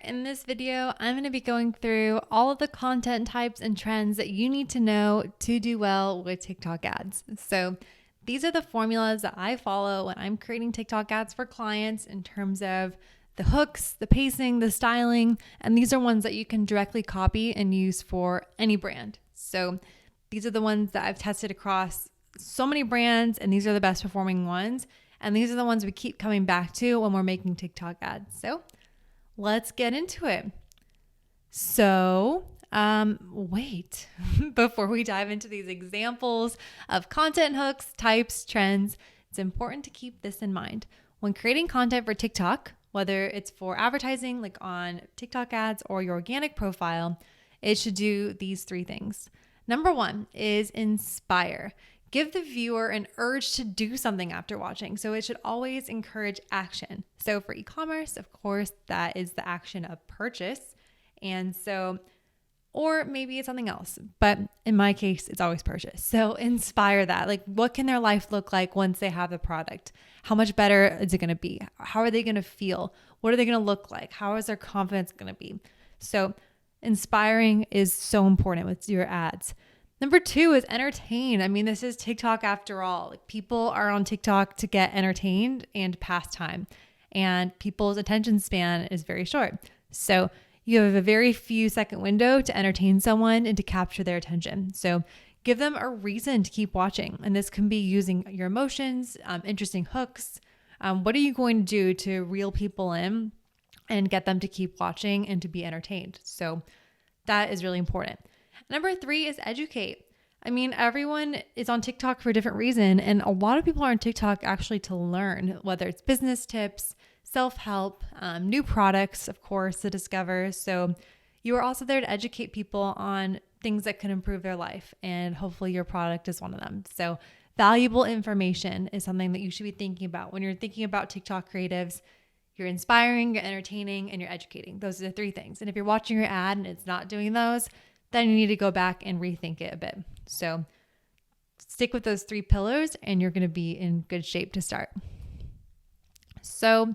In this video, I'm going to be going through all of the content types and trends that you need to know to do well with TikTok ads. So these are the formulas that I follow when I'm creating TikTok ads for clients in terms of the hooks, the pacing, the styling, and these are ones that you can directly copy and use for any brand. So these are the ones that I've tested across so many brands, and these are the best performing ones. And these are the ones we keep coming back to when we're making TikTok ads. So let's get into it. So, wait, before we dive into these examples of content hooks, types, trends, it's important to keep this in mind. When creating content for TikTok, whether it's for advertising, like on TikTok ads or your organic profile, it should do these three things. Number one is inspire. Give the viewer an urge to do something after watching. So it should always encourage action. So for e-commerce, of course, that is the action of purchase. And so, or maybe it's something else, but in my case, it's always purchase. So inspire that. Like, what can their life look like once they have the product? How much better is it going to be? How are they going to feel? What are they going to look like? How is their confidence going to be? So inspiring is so important with your ads. Number two is entertain. I mean, this is TikTok after all. Like, people are on TikTok to get entertained and pass time, and people's attention span is very short. So you have a very few second window to entertain someone and to capture their attention. So give them a reason to keep watching. And this can be using your emotions, interesting hooks. What are you going to do to reel people in and get them to keep watching and to be entertained? So that is really important. Number three is educate. I mean, everyone is on TikTok for a different reason, and a lot of people are on TikTok actually to learn, whether it's business tips, self-help, new products, of course, to discover. So you are also there to educate people on things that can improve their life, and hopefully your product is one of them. So valuable information is something that you should be thinking about when you're thinking about TikTok creatives. You're inspiring, you're entertaining, and you're educating. Those are the three things. And if you're watching your ad and it's not doing those, then you need to go back and rethink it a bit. So stick with those three pillars and you're going to be in good shape to start. So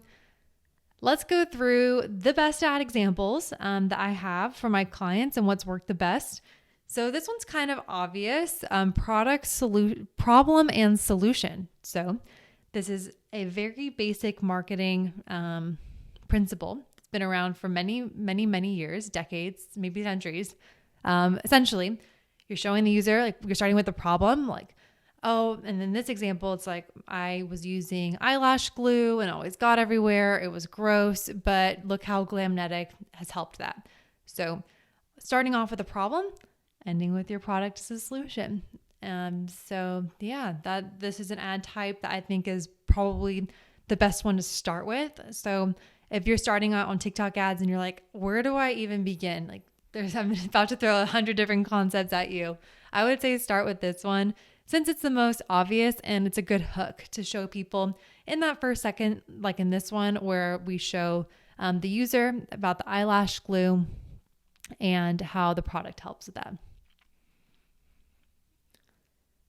let's go through the best ad examples that I have for my clients and what's worked the best. So this one's kind of obvious, problem and solution. So this is a very basic marketing principle. It's been around for many, many, many years, decades, maybe centuries. Essentially, you're showing the user, like, you're starting with the problem, like, oh, and in this example, it's like, I was using eyelash glue and always got everywhere. It was gross, but look how Glamnetic has helped that. So starting off with a problem, ending with your product as a solution. So yeah, this is an ad type that I think is probably the best one to start with. So if you're starting out on TikTok ads and you're like, where do I even begin? Like, I'm about to throw 100 different concepts at you. I would say start with this one since it's the most obvious and it's a good hook to show people in that first second, like in this one where we show the user about the eyelash glue and how the product helps with that.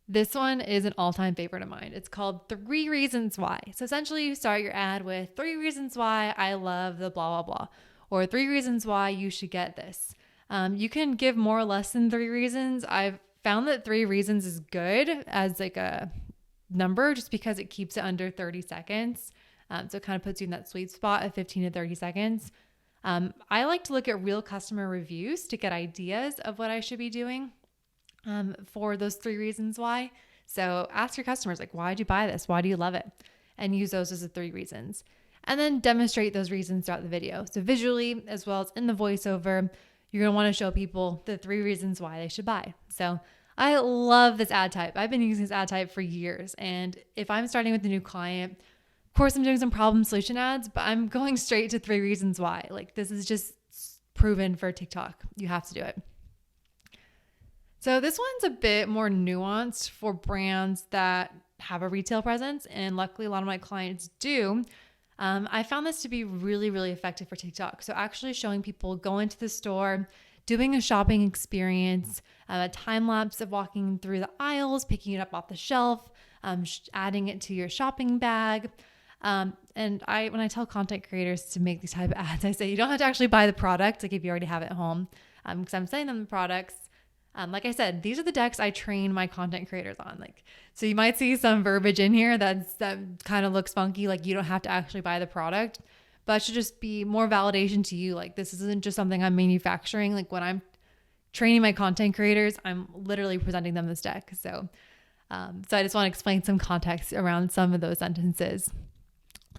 This one is an all-time favorite of mine. It's called 3 Reasons Why. So essentially you start your ad with 3 reasons why I love the blah, blah, blah, or 3 reasons why you should get this. You can give more or less than 3 reasons. I've found that 3 reasons is good as like a number just because it keeps it under 30 seconds. So it kind of puts you in that sweet spot of 15 to 30 seconds. I like to look at real customer reviews to get ideas of what I should be doing for those 3 reasons why. So ask your customers, like, why did you buy this? Why do you love it? And use those as the 3 reasons. And then demonstrate those reasons throughout the video. So visually, as well as in the voiceover, you're going to want to show people the 3 reasons why they should buy. So I love this ad type. I've been using this ad type for years. And if I'm starting with a new client, of course, I'm doing some problem solution ads, but I'm going straight to 3 reasons why. Like, this is just proven for TikTok. You have to do it. So this one's a bit more nuanced for brands that have a retail presence. And luckily, a lot of my clients do. I found this to be really, really effective for TikTok. So actually showing people going to the store, doing a shopping experience, a time lapse of walking through the aisles, picking it up off the shelf, adding it to your shopping bag, And when I tell content creators to make these type of ads, I say you don't have to actually buy the product, like if you already have it at home, because I'm sending them the products. Like I said, these are the decks I train my content creators on. Like, so you might see some verbiage in here that kind of looks funky. Like you don't have to actually buy the product, but it should just be more validation to you. Like this isn't just something I'm manufacturing. Like when I'm training my content creators, I'm literally presenting them this deck. So I just want to explain some context around some of those sentences.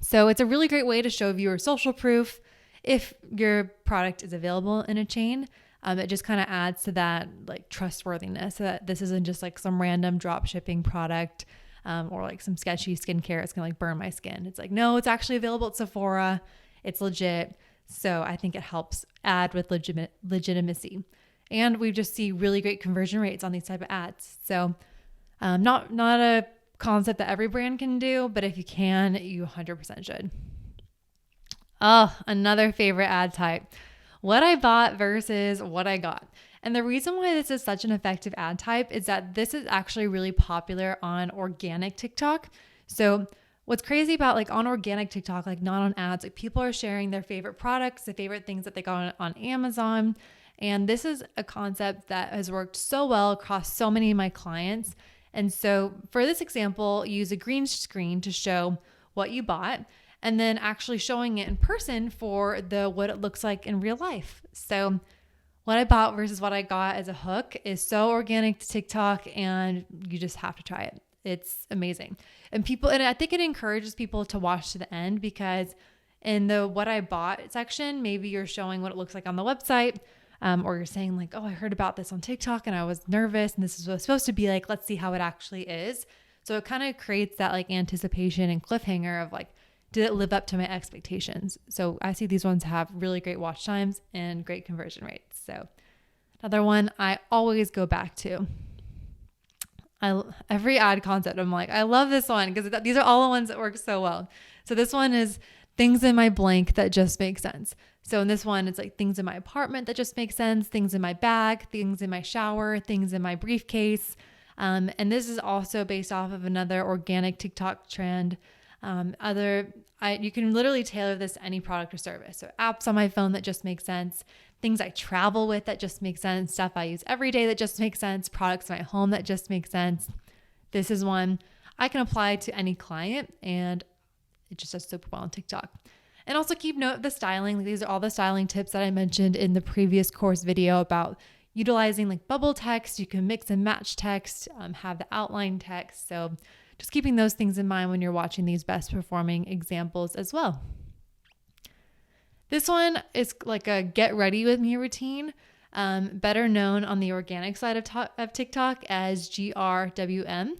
So it's a really great way to show viewers social proof if your product is available in a chain. It just kind of adds to that like trustworthiness, so that this isn't just like some random drop shipping product or like some sketchy skincare. It's gonna like burn my skin. It's like, no, it's actually available at Sephora. It's legit. So I think it helps add with legitimacy. And we just see really great conversion rates on these type of ads. So not a concept that every brand can do, but if you can, you 100% should. Oh, another favorite ad type. What I bought versus what I got. And the reason why this is such an effective ad type is that this is actually really popular on organic TikTok. So what's crazy about like on organic TikTok, like not on ads, like people are sharing their favorite products, the favorite things that they got on Amazon. And this is a concept that has worked so well across so many of my clients. And so for this example, use a green screen to show what you bought, and then actually showing it in person for what it looks like in real life. So what I bought versus what I got as a hook is so organic to TikTok, and you just have to try it. It's amazing. And I think it encourages people to watch to the end, because in the what I bought section, maybe you're showing what it looks like on the website, or you're saying like, oh, I heard about this on TikTok and I was nervous and this is what it's supposed to be like. Let's see how it actually is. So it kind of creates that like anticipation and cliffhanger of like, did it live up to my expectations? So I see these ones have really great watch times and great conversion rates. So another one I always go back to. Every ad concept, I'm like, I love this one because these are all the ones that work so well. So this one is things in my blank that just make sense. So in this one, it's like things in my apartment that just make sense, things in my bag, things in my shower, things in my briefcase. And this is also based off of another organic TikTok trend. You can literally tailor this to any product or service. So apps on my phone that just make sense, things I travel with that just make sense, stuff I use every day that just makes sense, products in my home that just make sense. This is one I can apply to any client, and it just does super well on TikTok. And also keep note of the styling. These are all the styling tips that I mentioned in the previous course video about utilizing like bubble text. You can mix and match text, have the outline text. So just keeping those things in mind when you're watching these best performing examples as well. This one is like a get ready with me routine, better known on the organic side of TikTok as GRWM.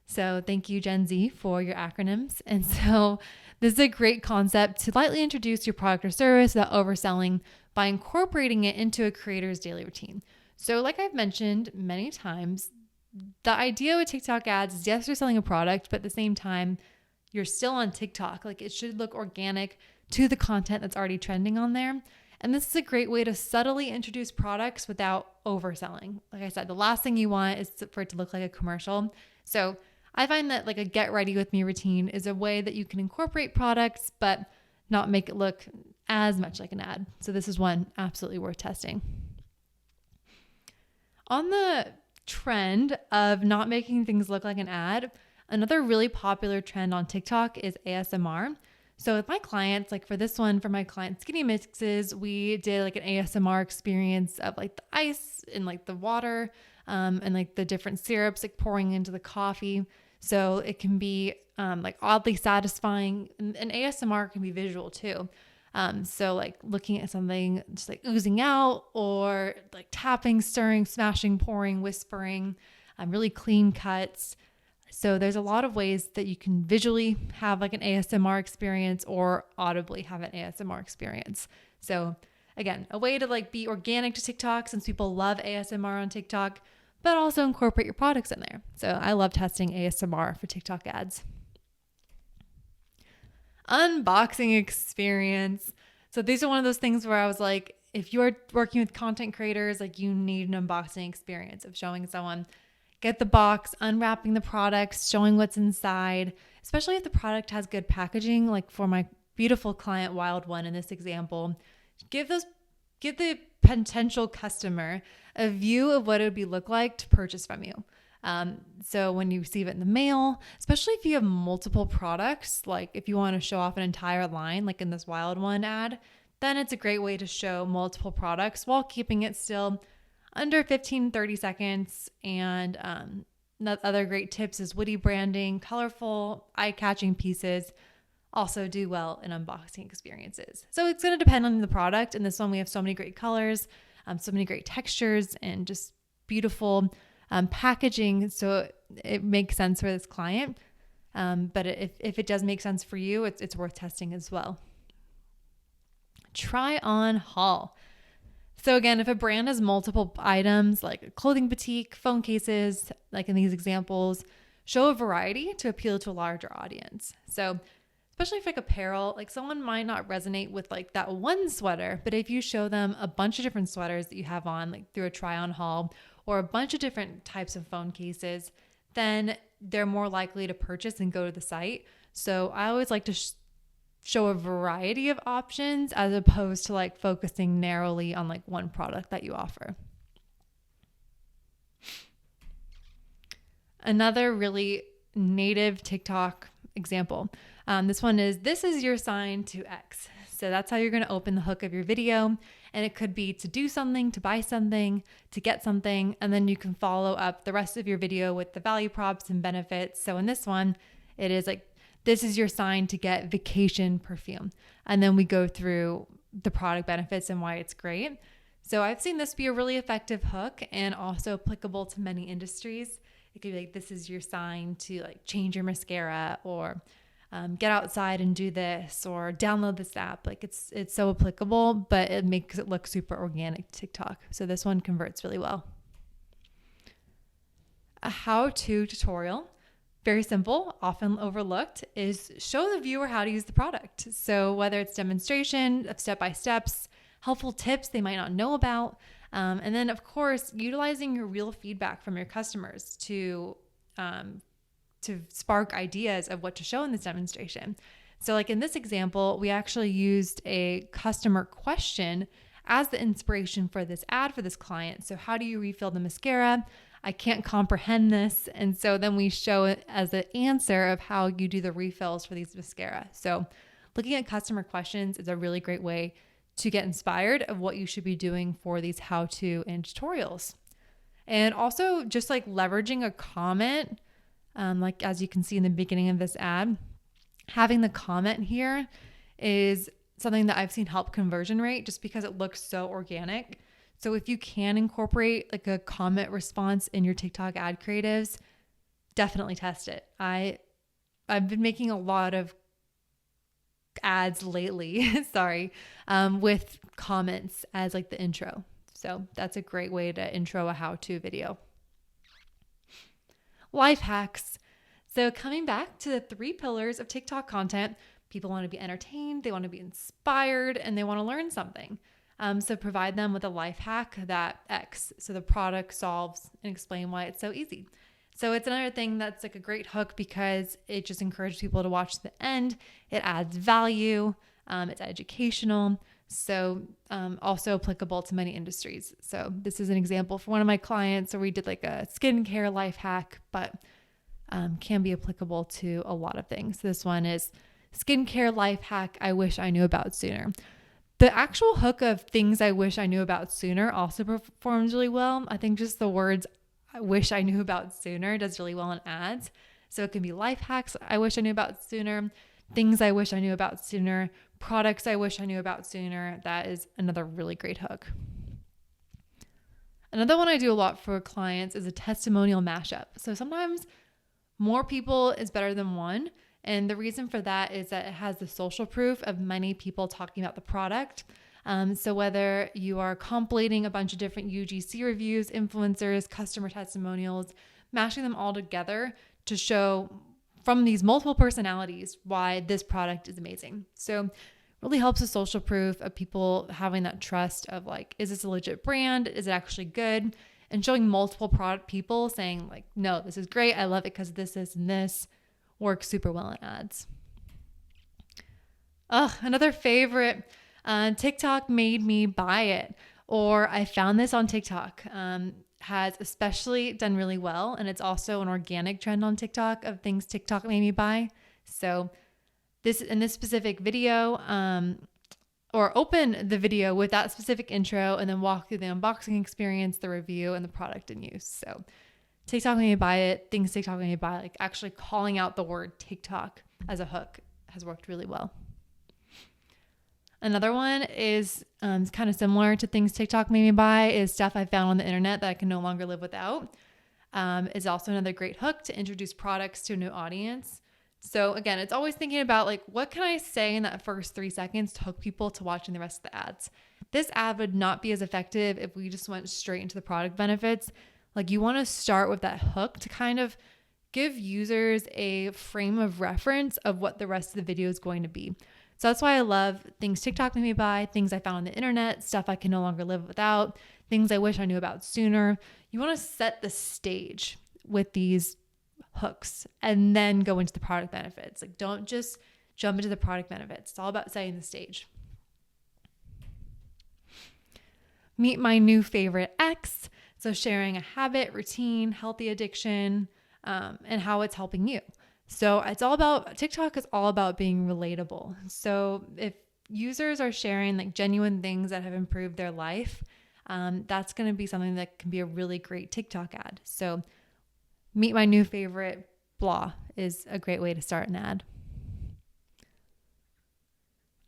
So thank you, Gen Z, for your acronyms. And so this is a great concept to lightly introduce your product or service without overselling by incorporating it into a creator's daily routine. So like I've mentioned many times, the idea with TikTok ads is yes, you're selling a product, but at the same time, you're still on TikTok. Like it should look organic to the content that's already trending on there. And this is a great way to subtly introduce products without overselling. Like I said, the last thing you want is for it to look like a commercial. So I find that like a get ready with me routine is a way that you can incorporate products, but not make it look as much like an ad. So this is one absolutely worth testing. On the trend of not making things look like an ad, another really popular trend on TikTok is ASMR. So with my clients, like for this one, for my client Skinny Mixes, we did like an ASMR experience of like the ice and like the water and like the different syrups like pouring into the coffee. So it can be like oddly satisfying, and ASMR can be visual too. So like looking at something just like oozing out, or like tapping, stirring, smashing, pouring, whispering, really clean cuts. So there's a lot of ways that you can visually have like an ASMR experience or audibly have an ASMR experience. So again, a way to like be organic to TikTok, since people love ASMR on TikTok, but also incorporate your products in there. So I love testing ASMR for TikTok ads. Unboxing experience. So these are one of those things where I was like, if you're working with content creators, like you need an unboxing experience of showing someone, get the box, unwrapping the products, showing what's inside. especially if the product has good packaging. Like for my beautiful client Wild One in this example, give the potential customer a view of what it would look like to purchase from you. So when you receive it in the mail, especially if you have multiple products, like if you want to show off an entire line, like in this Wild One ad, then it's a great way to show multiple products while keeping it still under 15-30 seconds. And other great tips is witty branding, colorful, eye-catching pieces also do well in unboxing experiences. So it's going to depend on the product. In this one, we have so many great colors, so many great textures, and just beautiful packaging. So it makes sense for this client. But if it does make sense for you, it's worth testing as well. Try on haul. So again, if a brand has multiple items like a clothing boutique, phone cases, like in these examples, show a variety to appeal to a larger audience. So especially if like apparel, like someone might not resonate with like that one sweater, but if you show them a bunch of different sweaters that you have on like through a try on haul or a bunch of different types of phone cases, then they're more likely to purchase and go to the site. So I always like to show a variety of options as opposed to like focusing narrowly on like one product that you offer. Another really native TikTok example. This is your sign to X. So that's how you're going to open the hook of your video. And it could be to do something, to buy something, to get something. And then you can follow up the rest of your video with the value props and benefits. So in this one, it is like, this is your sign to get vacation perfume. And then we go through the product benefits and why it's great. So I've seen this be a really effective hook and also applicable to many industries. It could be like, this is your sign to like change your mascara, or get outside and do this, or download this app. Like it's so applicable, but it makes it look super organic to TikTok. So this one converts really well. A how-to tutorial, very simple, often overlooked, is show the viewer how to use the product. So whether it's demonstration of step-by-steps, helpful tips they might not know about, and then of course, utilizing your real feedback from your customers to spark ideas of what to show in this demonstration. So like in this example, we actually used a customer question as the inspiration for this ad for this client. So how do you refill the mascara? I can't comprehend this. And so then we show it as an answer of how you do the refills for these mascara. So looking at customer questions is a really great way to get inspired of what you should be doing for these how-to and tutorials. And also just like leveraging a comment, like as you can see in the beginning of this ad, having the comment here is something that I've seen help conversion rate just because it looks so organic. So if you can incorporate like a comment response in your TikTok ad creatives, definitely test it. I've been making a lot of ads lately, with comments as like the intro. So that's a great way to intro a how-to video. Life hacks. So coming back to the 3 pillars of TikTok content, people want to be entertained, they want to be inspired, and they want to learn something. So provide them with a life hack that X. So the product solves and explain why it's so easy. So it's another thing that's like a great hook because it just encourages people to watch to the end. It adds value. It's educational. So also applicable to many industries. So this is an example for one of my clients where we did like a skincare life hack, but can be applicable to a lot of things. This one is skincare life hack I wish I knew about sooner. The actual hook of things I wish I knew about sooner also performs really well. I think just the words I wish I knew about sooner does really well in ads. So it can be life hacks I wish I knew about sooner, things I wish I knew about sooner, products I wish I knew about sooner. That is another really great hook. Another one I do a lot for clients is a testimonial mashup. So sometimes more people is better than one. And the reason for that is that it has the social proof of many people talking about the product. So whether you are compilating a bunch of different UGC reviews, influencers, customer testimonials, mashing them all together to show from these multiple personalities why this product is amazing. So really helps with social proof of people having that trust of like, is this a legit brand? Is it actually good? And showing multiple product people saying like, no, this is great. I love it because this, and this work super well in ads. Another favorite, TikTok made me buy it, or I found this on TikTok, has especially done really well. And it's also an organic trend on TikTok of things TikTok made me buy. So in this specific video, or open the video with that specific intro and then walk through the unboxing experience, the review, and the product in use. So TikTok made me buy it, things TikTok made me buy, like actually calling out the word TikTok as a hook has worked really well. Another one is kind of similar to things TikTok made me buy, is stuff I found on the internet that I can no longer live without. Is also another great hook to introduce products to a new audience. So again, it's always thinking about like, what can I say in that first 3 seconds to hook people to watching the rest of the ads? This ad would not be as effective if we just went straight into the product benefits. Like, you want to start with that hook to kind of give users a frame of reference of what the rest of the video is going to be. So that's why I love things TikTok made me buy, things I found on the internet, stuff I can no longer live without, things I wish I knew about sooner. You want to set the stage with these hooks and then go into the product benefits. Like, don't just jump into the product benefits. It's all about setting the stage. Meet my new favorite X. So sharing a habit, routine, healthy addiction, and how it's helping you. So TikTok is all about being relatable. So if users are sharing like genuine things that have improved their life, that's going to be something that can be a really great TikTok ad. So meet my new favorite blah is a great way to start an ad.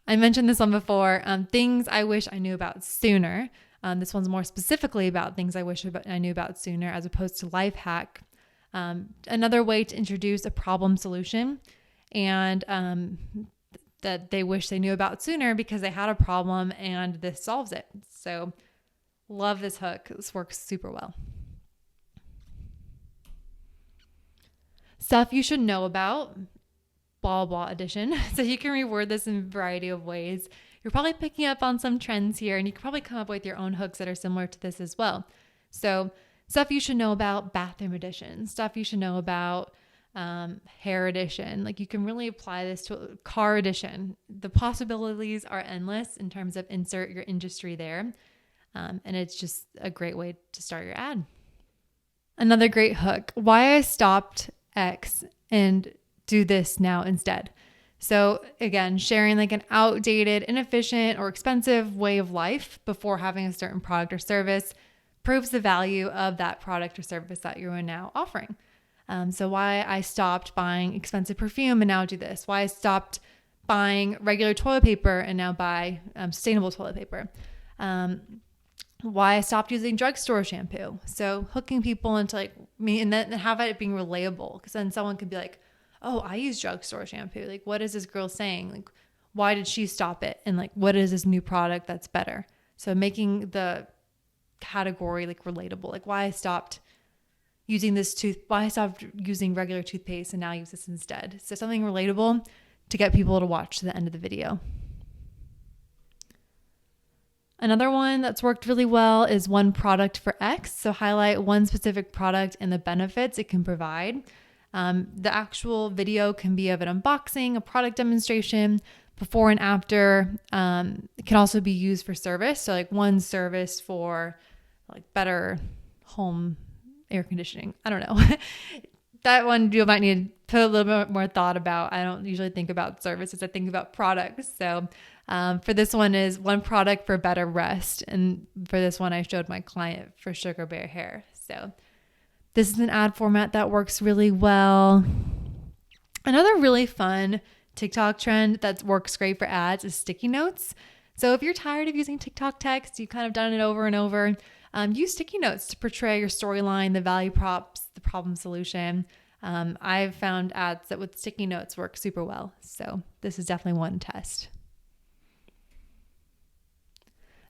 I mentioned this one before, things I wish I knew about sooner. This one's more specifically about things I wish I knew about sooner as opposed to life hack. Another way to introduce a problem solution and that they wish they knew about sooner because they had a problem and this solves it. So love this hook. This works super well. Stuff you should know about, blah, blah edition. So you can reword this in a variety of ways. You're probably picking up on some trends here, and you can probably come up with your own hooks that are similar to this as well. So stuff you should know about, bathroom edition, stuff you should know about, hair edition. Like, you can really apply this to car edition. The possibilities are endless in terms of insert your industry there. And it's just a great way to start your ad. Another great hook, why I stopped X and do this now instead. So again, sharing like an outdated, inefficient, or expensive way of life before having a certain product or service proves the value of that product or service that you are now offering. So why I stopped buying expensive perfume and now do this. Why I stopped buying regular toilet paper and now buy sustainable toilet paper. Why I stopped using drugstore shampoo. So hooking people into like me, and then have it being relatable, because then someone could be like, oh, I use drugstore shampoo. Like, what is this girl saying? Like, why did she stop it? And like, what is this new product that's better? So making the category like relatable, like why I stopped using why I stopped using regular toothpaste and now use this instead. So something relatable to get people to watch to the end of the video. Another one that's worked really well is one product for X. So highlight one specific product and the benefits it can provide. The actual video can be of an unboxing, a product demonstration, before and after. It can also be used for service. So like one service for like better home air conditioning. I don't know. That one you might need to put a little bit more thought about. I don't usually think about services. I think about products. So for this one is one product for better rest. And for this one, I showed my client for Sugar Bear hair. So this is an ad format that works really well. Another really fun TikTok trend that works great for ads is sticky notes. So if you're tired of using TikTok text, you've kind of done it over and over, use sticky notes to portray your storyline, the value props, the problem solution. I've found ads that with sticky notes work super well. So this is definitely one test.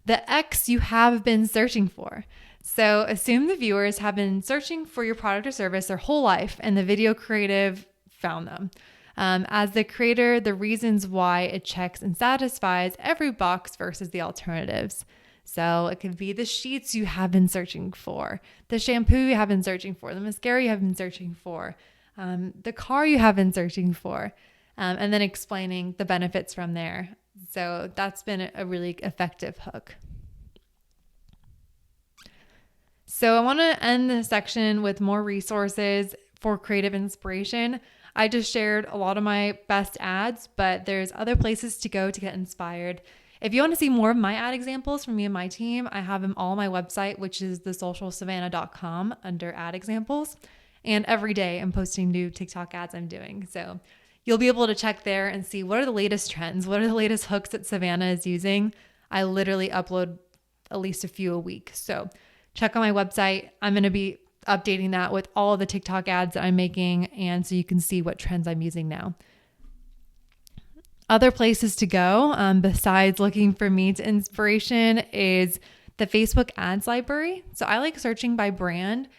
The X you have been searching for. So assume the viewers have been searching for your product or service their whole life and the video creative found them. As the creator, the reasons why it checks and satisfies every box versus the alternatives. So it could be the sheets you have been searching for, the shampoo you have been searching for, the mascara you have been searching for, the car you have been searching for, and then explaining the benefits from there. So that's been a really effective hook. So I want to end this section with more resources for creative inspiration. I just shared a lot of my best ads, but there's other places to go to get inspired. If you want to see more of my ad examples from me and my team, I have them all on my website, which is thesocialsavannah.com under ad examples. And every day I'm posting new TikTok ads I'm doing. So you'll be able to check there and see what are the latest trends, what are the latest hooks that Savannah is using. I literally upload at least a few a week. So check on my website. I'm going to be updating that with all the TikTok ads that I'm making, and so you can see what trends I'm using now. Other places to go besides looking for me to inspiration is the Facebook ads library. So I like searching by brand.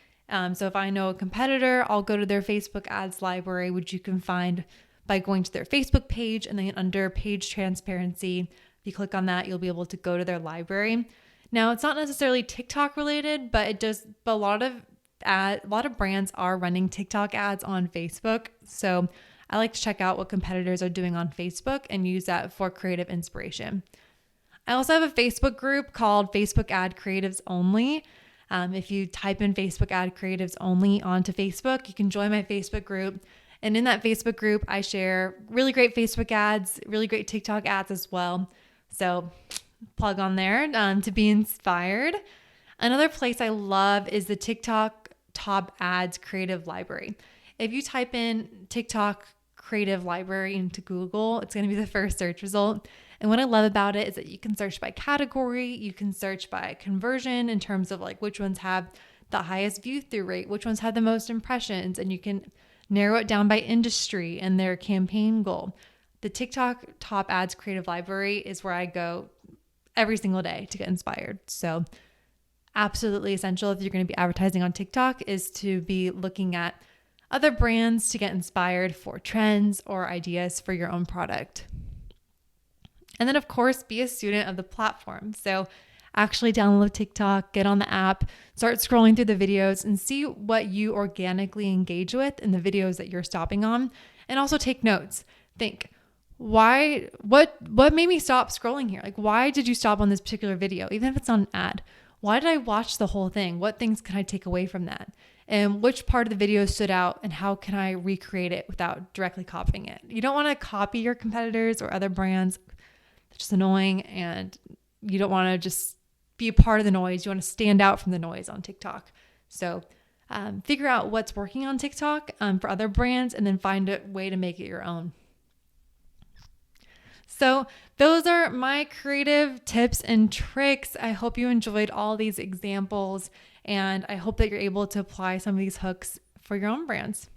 So if I know a competitor, I'll go to their Facebook ads library, which you can find by going to their Facebook page, and then under page transparency, if you click on that, you'll be able to go to their library. Now, it's not necessarily TikTok related, but a lot of brands are running TikTok ads on Facebook. So I like to check out what competitors are doing on Facebook and use that for creative inspiration. I also have a Facebook group called Facebook Ad Creatives Only. If you type in Facebook Ad Creatives Only onto Facebook, you can join my Facebook group. And in that Facebook group, I share really great Facebook ads, really great TikTok ads as well. So plug on there to be inspired. Another place I love is the TikTok Top Ads Creative Library. If you type in TikTok Creative Library into Google, it's going to be the first search result. And what I love about it is that you can search by category, you can search by conversion in terms of like which ones have the highest view through rate, which ones have the most impressions, and you can narrow it down by industry and their campaign goal. The TikTok Top Ads Creative Library is where I go every single day to get inspired. So absolutely essential if you're going to be advertising on TikTok is to be looking at other brands to get inspired for trends or ideas for your own product. And then of course, be a student of the platform. So actually download TikTok, get on the app, start scrolling through the videos and see what you organically engage with in the videos that you're stopping on. And also take notes. Think, what made me stop scrolling here? Like, why did you stop on this particular video? Even if it's not an ad, why did I watch the whole thing? What things can I take away from that? And which part of the video stood out and how can I recreate it without directly copying it? You don't want to copy your competitors or other brands. It's just annoying, and you don't want to just be a part of the noise. You want to stand out from the noise on TikTok. So figure out what's working on TikTok for other brands and then find a way to make it your own. So those are my creative tips and tricks. I hope you enjoyed all these examples, and I hope that you're able to apply some of these hooks for your own brands.